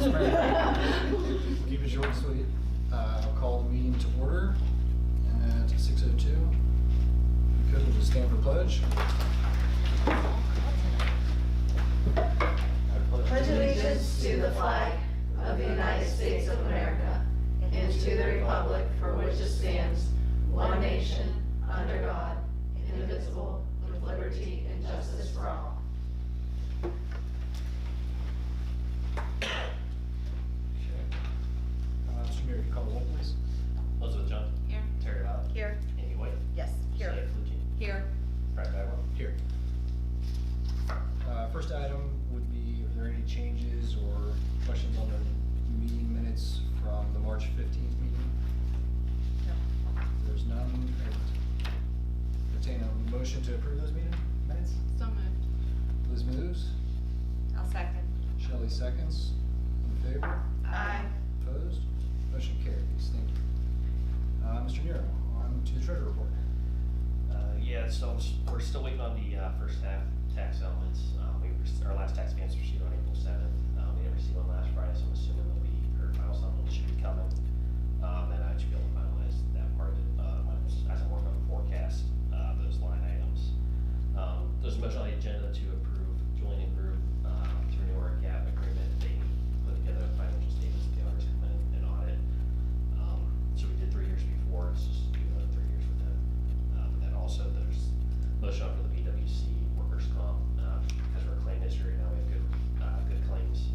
Keep it short and sweet. I'll call the meeting to order at 6:02. Because we'll just stand for pledge. Pledge allegiance to the flag of the United States of America and to the republic for which it stands, one nation, under God, indivisible, with liberty and justice for all. Mr. Mayor, you call the roll, please. Elizabeth Johnson. Here. Terry Lau. Here. Amy White. Yes. Shea Here. Flucci. Here. Brad Bagwell. Here. First item would be, are there any changes or questions on the meeting minutes from the March 15th meeting? No. There's none. Entertain a motion to approve those meeting minutes. So moved. Liz moves. I'll second. Shelley seconds. In favor? Aye. Opposed? Motion carries. Thank you. Mr. Nero, on to the treasurer report. Yeah, so we're still waiting on the first half tax elements. Our last tax payments were received on April 7th. We didn't receive one last Friday, so I'm assuming they'll be, or final supplement should be coming. And I should be able to finalize that part of it as I'm working on the forecast, those line items. There's a motion on the agenda to approve Julian and Group to renew our GAAP agreement. They put together financial statements that the auditors come in and audit. So we did 3 years before, it's just do another 3 years with them. But then also there's motion for the PWC workers' comp, because we're a claim history now, we have good claims.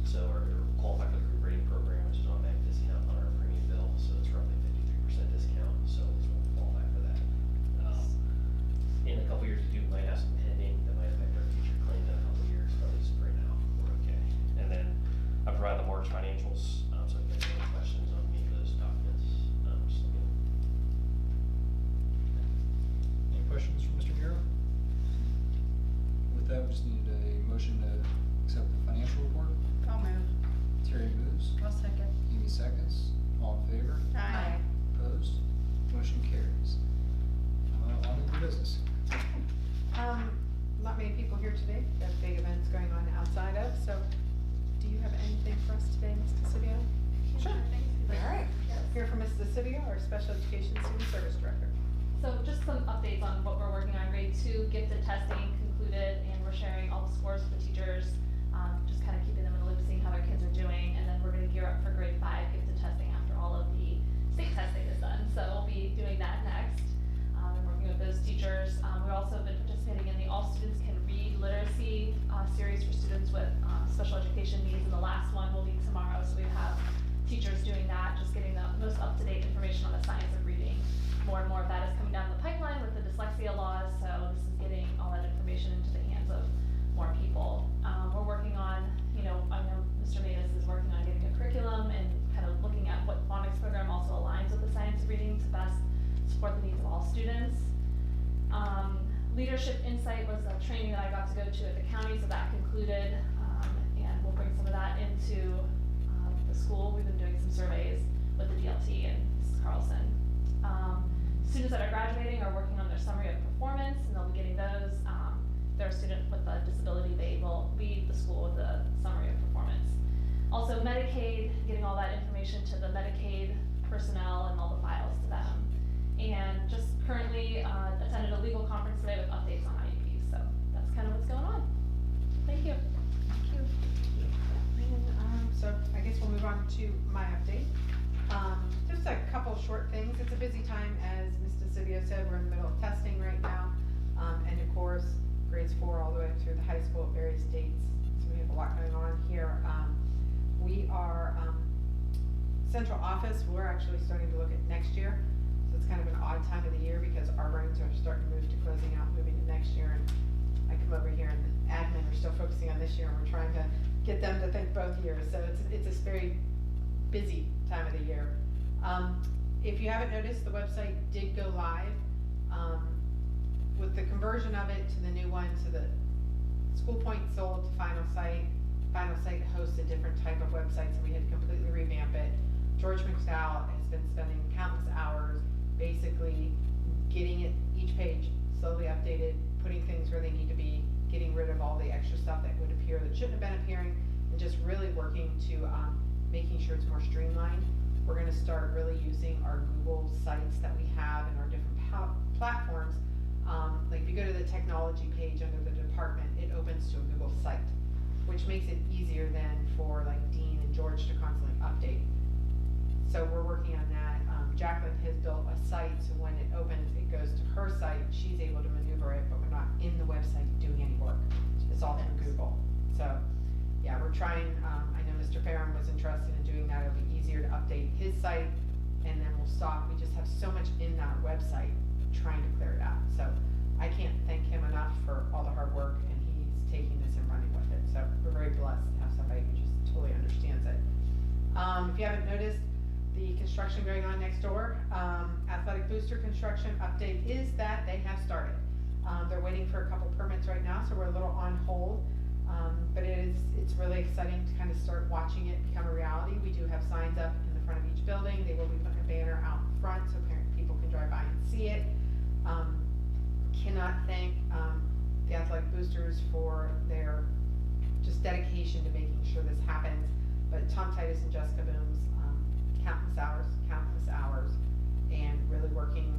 So we're qualified for the group rating program, which is an automatic discount on our premium bill, so it's roughly 53% discount, so it's going to qualify for that. In a couple years, we might have some pending that might affect our future claims in a couple years, but at least for right now, we're okay. And then I provide the March financials, so if you have any questions on any of those documents, just let me know. Any questions from Mr. Nero? With that, we just need a motion to accept the financial report. I'll move. Terry moves. I'll second. Amy seconds. All in favor? Aye. Opposed? Motion carries. On to the business. Not many people here today. We have big events going on outside of, so do you have anything for us today, Ms. DeCivio? Sure. All right. Hear from Ms. DeCivio, our Special Education Student Service Director. So just some updates on what we're working on. Grade 2 gifted testing concluded, and we're sharing all the scores with the teachers, just kind of keeping them in the loop, seeing how their kids are doing, and then we're going to gear up for grade 5 gifted testing after all of the state testing is done. So we'll be doing that next. And working with those teachers. We've also been participating in the All Students Can Read literacy series for students with special education needs, and the last one will be tomorrow. So we have teachers doing that, just getting the most up-to-date information on the science of reading. More and more of that is coming down the pipeline with the dyslexia laws, so this is getting all that information into the hands of more people. We're working on, I know Mr. Matus is working on getting a curriculum and kind of looking at what phonics program also aligns with the science of reading to best support the needs of all students. Leadership Insight was a training that I got to go to at the county, so that concluded, and we'll bring some of that into the school. We've been doing some surveys with the DLT and Mrs. Carlson. Students that are graduating are working on their summary of performance, and they'll be getting those. If they're a student with a disability, they will leave the school with a summary of performance. Also Medicaid, getting all that information to the Medicaid personnel and all the files to them. And just currently attended a legal conference today with updates on IEPs, so that's kind of what's going on. Thank you. Thank you. And, so I guess we'll move on to my update. Just a couple short things. It's a busy time, as Ms. DeCivio said. We're in the middle of testing right now. And of course, grades 4 all the way through the high school at various dates. So we have a lot going on here. We are, central office, we're actually starting to look at next year. So it's kind of an odd time of the year because our brains are starting to move to closing out, moving to next year. And I come over here and the admin are still focusing on this year, and we're trying to get them to think both years. So it's a very busy time of the year. If you haven't noticed, the website did go live. With the conversion of it to the new one, to the School Point sold to Final Site. Final Site hosts a different type of website, so we had to completely revamp it. George McDowell has been spending countless hours basically getting it, each page slowly updated, putting things where they need to be, getting rid of all the extra stuff that would appear that shouldn't have been appearing, and just really working to, making sure it's more streamlined. We're gonna start really using our Google sites that we have and our different platforms. Like if you go to the technology page under the department, it opens to a Google site, which makes it easier then for like Dean and George to constantly update. So we're working on that. Jacqueline has built a site, so when it opens, it goes to her site. She's able to maneuver it, but we're not in the website doing any work. It's all through Google. So, yeah, we're trying, I know Mr. Farron was interested in doing that. It'll be easier to update his site, and then we'll stop. We just have so much in that website, trying to clear it out. So I can't thank him enough for all the hard work, and he's taking this and running with it. So we're very blessed to have somebody who just totally understands it. If you haven't noticed, the construction going on next door, athletic booster construction update is that they have started. They're waiting for a couple permits right now, so we're a little on hold. But it's really exciting to kind of start watching it become a reality. We do have signs up in the front of each building. They will be putting a banner out in front so people can drive by and see it. Cannot thank the athletic boosters for their just dedication to making sure this happens. But Tom Titus and Jessica Booms, countless hours, and really working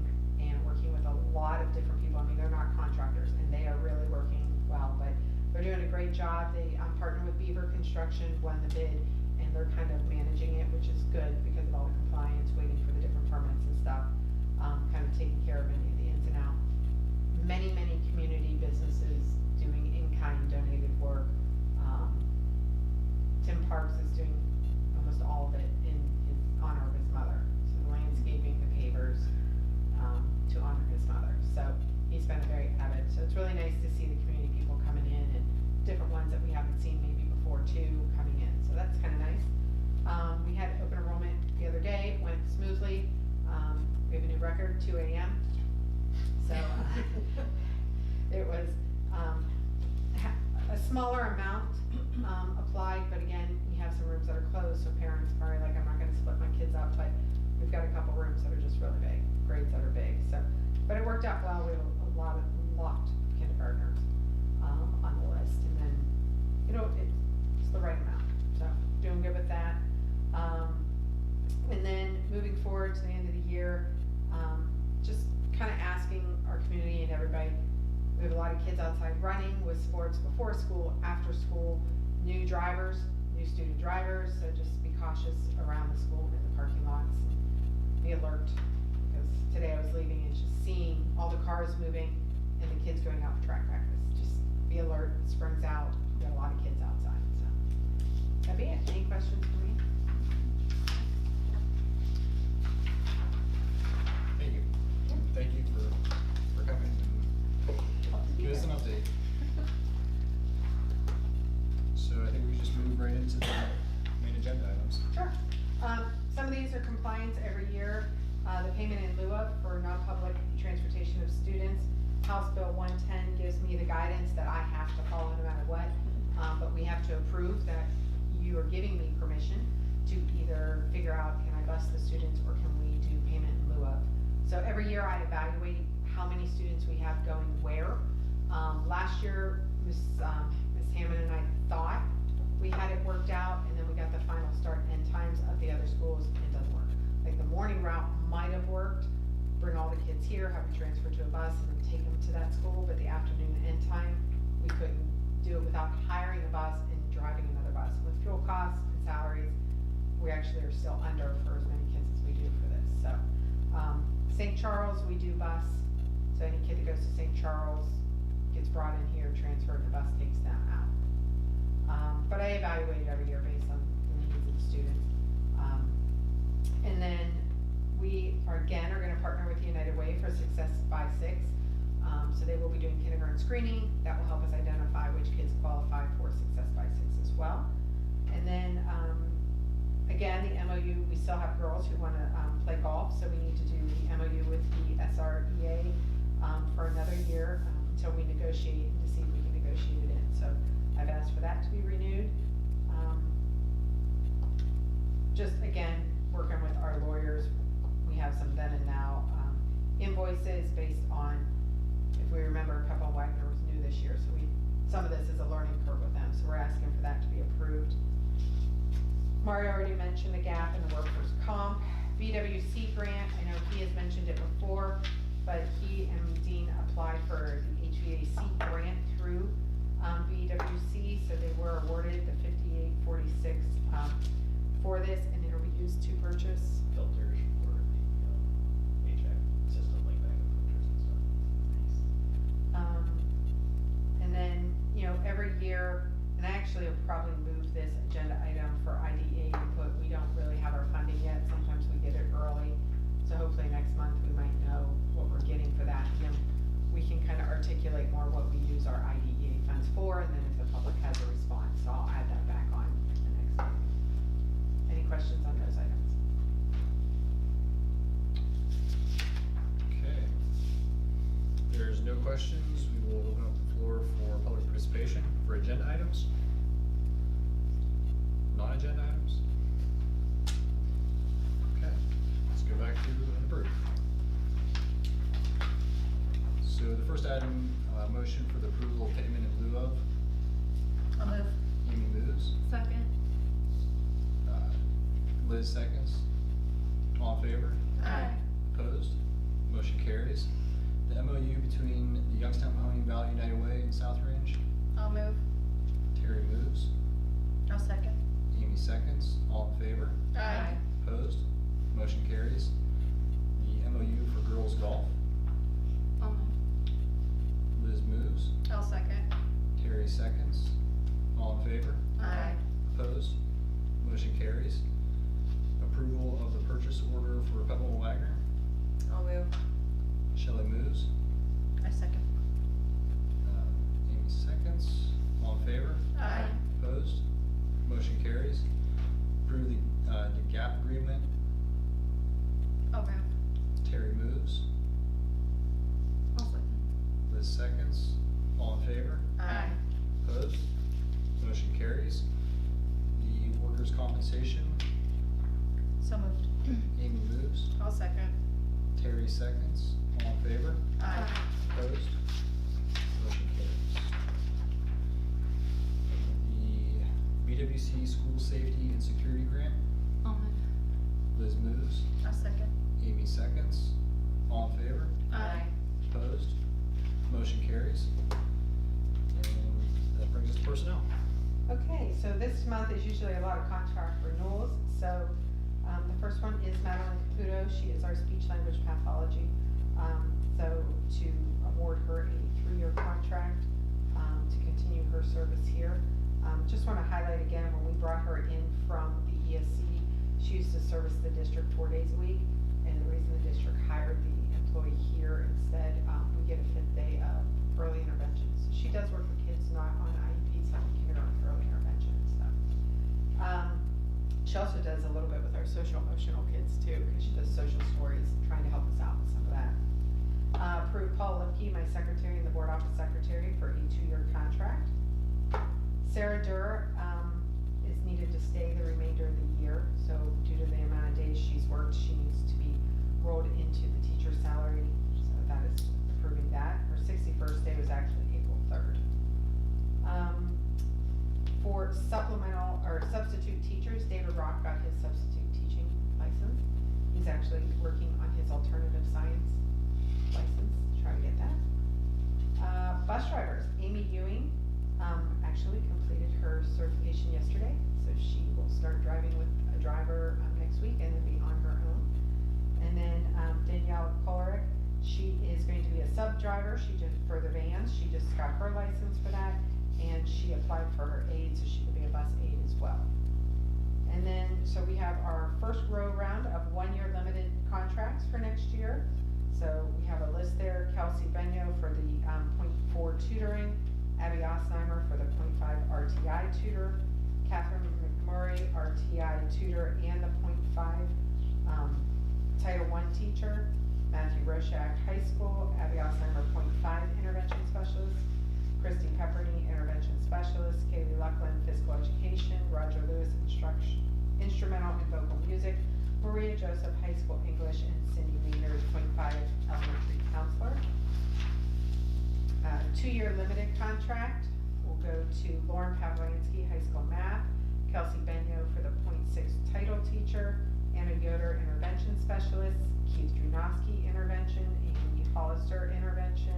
with a lot of different people. I mean, they're not contractors, and they are really working well, but they're doing a great job. They partnered with Beaver Construction, won the bid, and they're kind of managing it, which is good because of all the compliance, waiting for the different permits and stuff, kind of taking care of any of the ins and outs. Many community businesses doing in-kind donated work. Tim Parks is doing almost all of it in honor of his mother. So the landscaping, the pavers, to honor his mother. So he's been very avid. So it's really nice to see the community people coming in and different ones that we haven't seen maybe before too coming in. So that's kind of nice. We had open enrollment the other day, went smoothly. We have a new record, 2 a.m. So it was a smaller amount applied, but again, we have some rooms that are closed, so parents are like, I'm not gonna split my kids up, but we've got a couple rooms that are just really big, grades that are big, so. But it worked out well. We have a lot of kindergartners on the list, and then, it's the right amount, so doing good with that. And then moving forward to the end of the year, just kind of asking our community and everybody, we have a lot of kids outside running with sports before school, after school, new student drivers, so just be cautious around the school in the parking lots, and be alert, because today I was leaving and just seeing all the cars moving and the kids going out for track practice. Just be alert, spring's out, we got a lot of kids outside, so. That'd be it. Any questions for me? Thank you. Thank you for coming and give us an update. So I think we just move right into the main agenda items. Sure. Some of these are compliance every year. The payment in lieu of for non-public transportation of students. House Bill 110 gives me the guidance that I have to follow no matter what. But we have to approve that you are giving me permission to either figure out, can I bus the students or can we do payment in lieu of? So every year I evaluate how many students we have going where. Last year, Ms. Hammond and I thought we had it worked out, and then we got the final start and end times of the other schools, and it doesn't work. Like the morning route might have worked, bring all the kids here, have them transfer to a bus, and then take them to that school, but the afternoon end time, we couldn't do it without hiring a bus and driving another bus. With fuel costs and salaries, we actually are still under for as many kids as we do for this, so. St. Charles, we do bus, so any kid that goes to St. Charles gets brought in here, transferred, the bus takes them out. But I evaluate it every year based on the needs of the students. And then we are gonna partner with United Way for Success by 6. So they will be doing kindergarten screening. That will help us identify which kids qualify for Success by 6 as well. And then, again, the MOU, we still have girls who wanna play golf, so we need to do the MOU with the SREA for another year until we negotiate to see if we can negotiate it in. So I've asked for that to be renewed. Just again, working with our lawyers, we have some then and now invoices based on, if we remember, a couple of Wagner was new this year, so we some of this is a learning curve with them, so we're asking for that to be approved. Mario already mentioned the gap in the workers' comp. VWC grant, I know he has mentioned it before, but he and Dean applied for the HVAC grant through VWC, so they were awarded the $5846 for this, and it'll be used to purchase. Filters for the, HVAC system, like backup filters and stuff. And then, every year, and I actually will probably move this agenda item for IDA input. We don't really have our funding yet. Sometimes we get it early. So hopefully next month we might know what we're getting for that. And then we can kind of articulate more what we use our IDEA funds for, and then if the public has a response, so I'll add that back on the next meeting. Any questions on those items? Okay. If there's no questions, we will open up the floor for public participation for agenda items. Non-agenda items? Okay, let's go back to the brief. So the first item, motion for the approval of payment in lieu of. I'll move. Amy moves. Second. Liz seconds. All in favor? Aye. Opposed? Motion carries. The MOU between the Youngstown Mahoning Valley United Way and South Range. I'll move. Terry moves. I'll second. Amy seconds. All in favor? Aye. Opposed? Motion carries. The MOU for girls golf. I'll move. Liz moves. I'll second. Terry seconds. All in favor? Aye. Opposed? Motion carries. Approval of the purchase order for Pebble Wagner. I'll move. Shelley moves. I second. Amy seconds. All in favor? Aye. Opposed? Motion carries. Approve the GAP agreement. I'll move. Terry moves. I'll second. Liz seconds. All in favor? Aye. Opposed? Motion carries. The workers' compensation. So moved. Amy moves. I'll second. Terry seconds. All in favor? Aye. Opposed? Motion carries. The BWC School Safety and Security Grant. I'll move. Liz moves. I'll second. Amy seconds. All in favor? Aye. Opposed? Motion carries. And that brings us to personnel. Okay, so this month is usually a lot of contract renewals, so, the first one is Madeline Caputo. She is our speech language pathology. So to award her a 3-year contract, to continue her service here. Just wanna highlight again, when we brought her in from the ESC, she used to service the district 4 days a week, and the reason the district hired the employee here instead, we get a 5th day of early intervention. So she does work with kids not on IEPs, having kindergarten early intervention and stuff. She also does a little bit with our social emotional kids too, because she does social stories, trying to help us out with some of that. Approve Paul Lipke, my secretary and the board office secretary, for a 2-year contract. Sarah Durr, is needed to stay the remainder of the year, so due to the amount of days she's worked, she needs to be rolled into the teacher salary, so that is approving that. Her 61st day was actually April 3rd. For supplemental or substitute teachers, David Rock got his substitute teaching license. He's actually working on his alternative science license, try to get that. Bus drivers, Amy Ewing, actually completed her certification yesterday, so she will start driving with a driver next week and then be on her own. And then Danielle Kolarek, she is going to be a sub driver. She did for the vans. She just got her license for that, and she applied for her aid, so she will be a bus aide as well. And then, so we have our first round of 1-year limited contracts for next year. So we have a list there: Kelsey Benyo for the .4 tutoring, Abby Ostheimer for the .5 RTI tutor, Catherine McMurray RTI tutor and the .5 Title I teacher, Matthew Roshak High School, Abby Ostheimer .5 intervention specialist, Christy Pepperny intervention specialist, Kaylee Luckland physical education, Roger Lewis instrumental and vocal music, Maria Joseph High School English, and Cindy Maynard .5 elementary counselor. 2-year limited contract will go to Lauren Pavlansky, high school math, Kelsey Benyo for the .6 title teacher, Anna Yoder, intervention specialist, Keith Drunowski, intervention, Amy Hollister, intervention,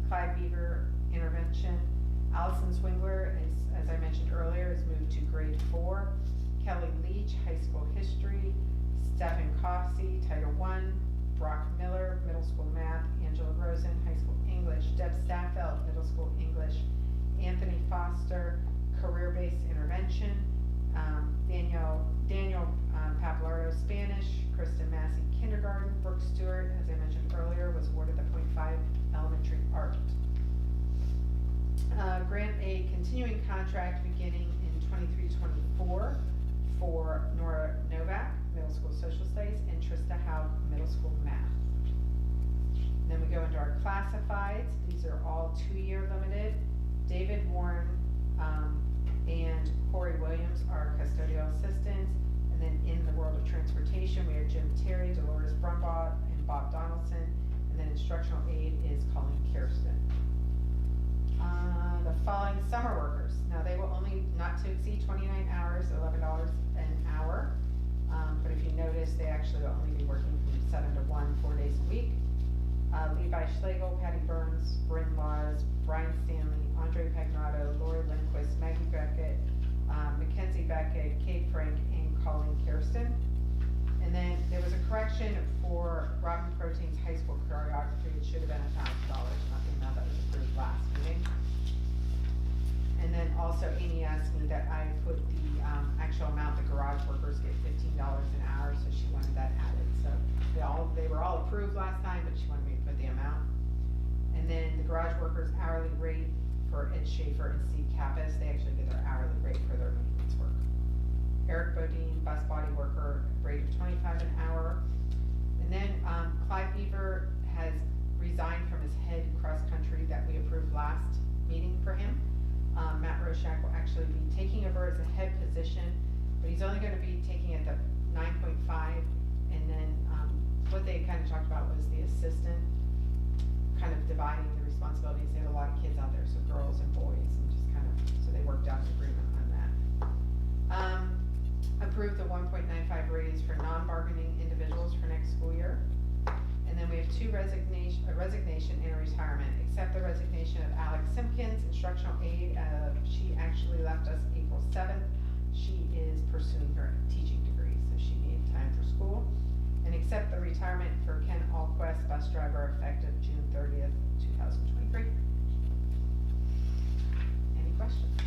Clyde Beaver, intervention, Allison Swingler, as I mentioned earlier, is moved to grade 4, Kelly Leach, high school history, Stephen Coffey, Title I, Brock Miller, middle school math, Angela Rosen, high school English, Deb Staffeld, middle school English, Anthony Foster, career-based intervention, Daniel Papalardo, Spanish, Kristen Massey, kindergarten, Brooke Stewart, as I mentioned earlier, was awarded the .5 elementary art. Grant a continuing contract beginning in 23-24 for Nora Novak, middle school social studies, and Trista Howe, middle school math. Then we go into our classifieds. These are all 2-year limited. David Warren and Corey Williams are custodial assistants. And then in the world of transportation, we have Jim Terry, Dolores Brumbaugh, and Bob Donaldson. And then instructional aid is Colleen Kirsten. The following summer workers. Now they will only not to exceed 29 hours, $11 an hour. But if you notice, they actually will only be working from 7 to 1, 4 days a week. Levi Schlegel, Patty Burns, Bryn Laws, Brian Stanley, Andre Pagnato, Lori Lindquist, Maggie Beckett, Mackenzie Beckett, Kate Frank, and Colleen Kirsten. And then there was a correction for Robin Protein's high school choreography. It should have been $1,000, not the amount that was approved last meeting. And then also Amy asked me that I put the actual amount the garage workers get $15 an hour, so she wanted that added. So they were all approved last time, but she wanted me to put the amount. And then the garage workers hourly rate for Ed Schaefer and Steve Kappas, they actually get their hourly rate for their maintenance work. Eric Bodine, bus body worker, rate of $25 an hour. And then Clyde Beaver has resigned from his head cross country that we approved last meeting for him. Matt Roshak will actually be taking over as a head position, but he's only going to be taking it at the 9.5. And then what they kind of talked about was the assistant kind of dividing the responsibilities. They had a lot of kids out there, so girls and boys, and just kind of, so they worked out an agreement on that. Approved the 1.95 raise for non-bargaining individuals for next school year. And then we have a resignation and a retirement. Accept the resignation of Alex Simpkins, instructional aide. She actually left us April 7th. She is pursuing her teaching degree, so she needed time for school. And accept the retirement for Ken Alquist, bus driver, effective June 30th, 2023. Any questions?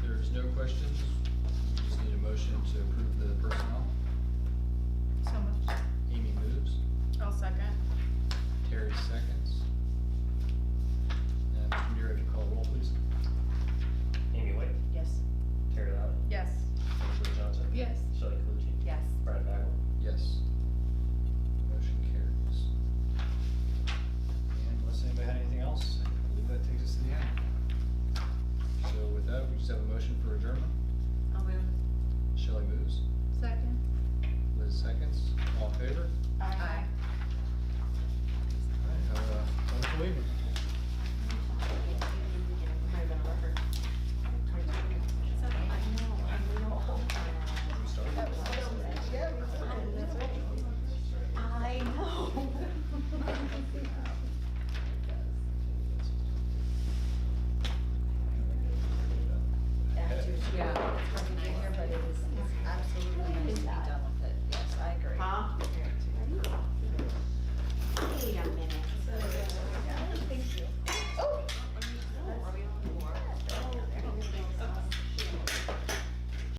There's no questions. We just need a motion to approve the personnel. So moved. Amy moves. I'll second. Terry seconds. And Mr. Mura, if you call the roll, please. Amy White, Yes. Terry Loud, Yes. Ashley Johnson. Yes. Shelley Calucci. Yes. Brian Bagwell. Yes. Motion carries. And unless anybody had anything else, I believe that takes us to the end. So with that, we just have a motion for adjournment. I'll move. Shelley moves. Second. Liz seconds. All in favor? Aye. All right, have a wonderful evening. Might have been a record. 22 minutes. We started. I know. Yeah.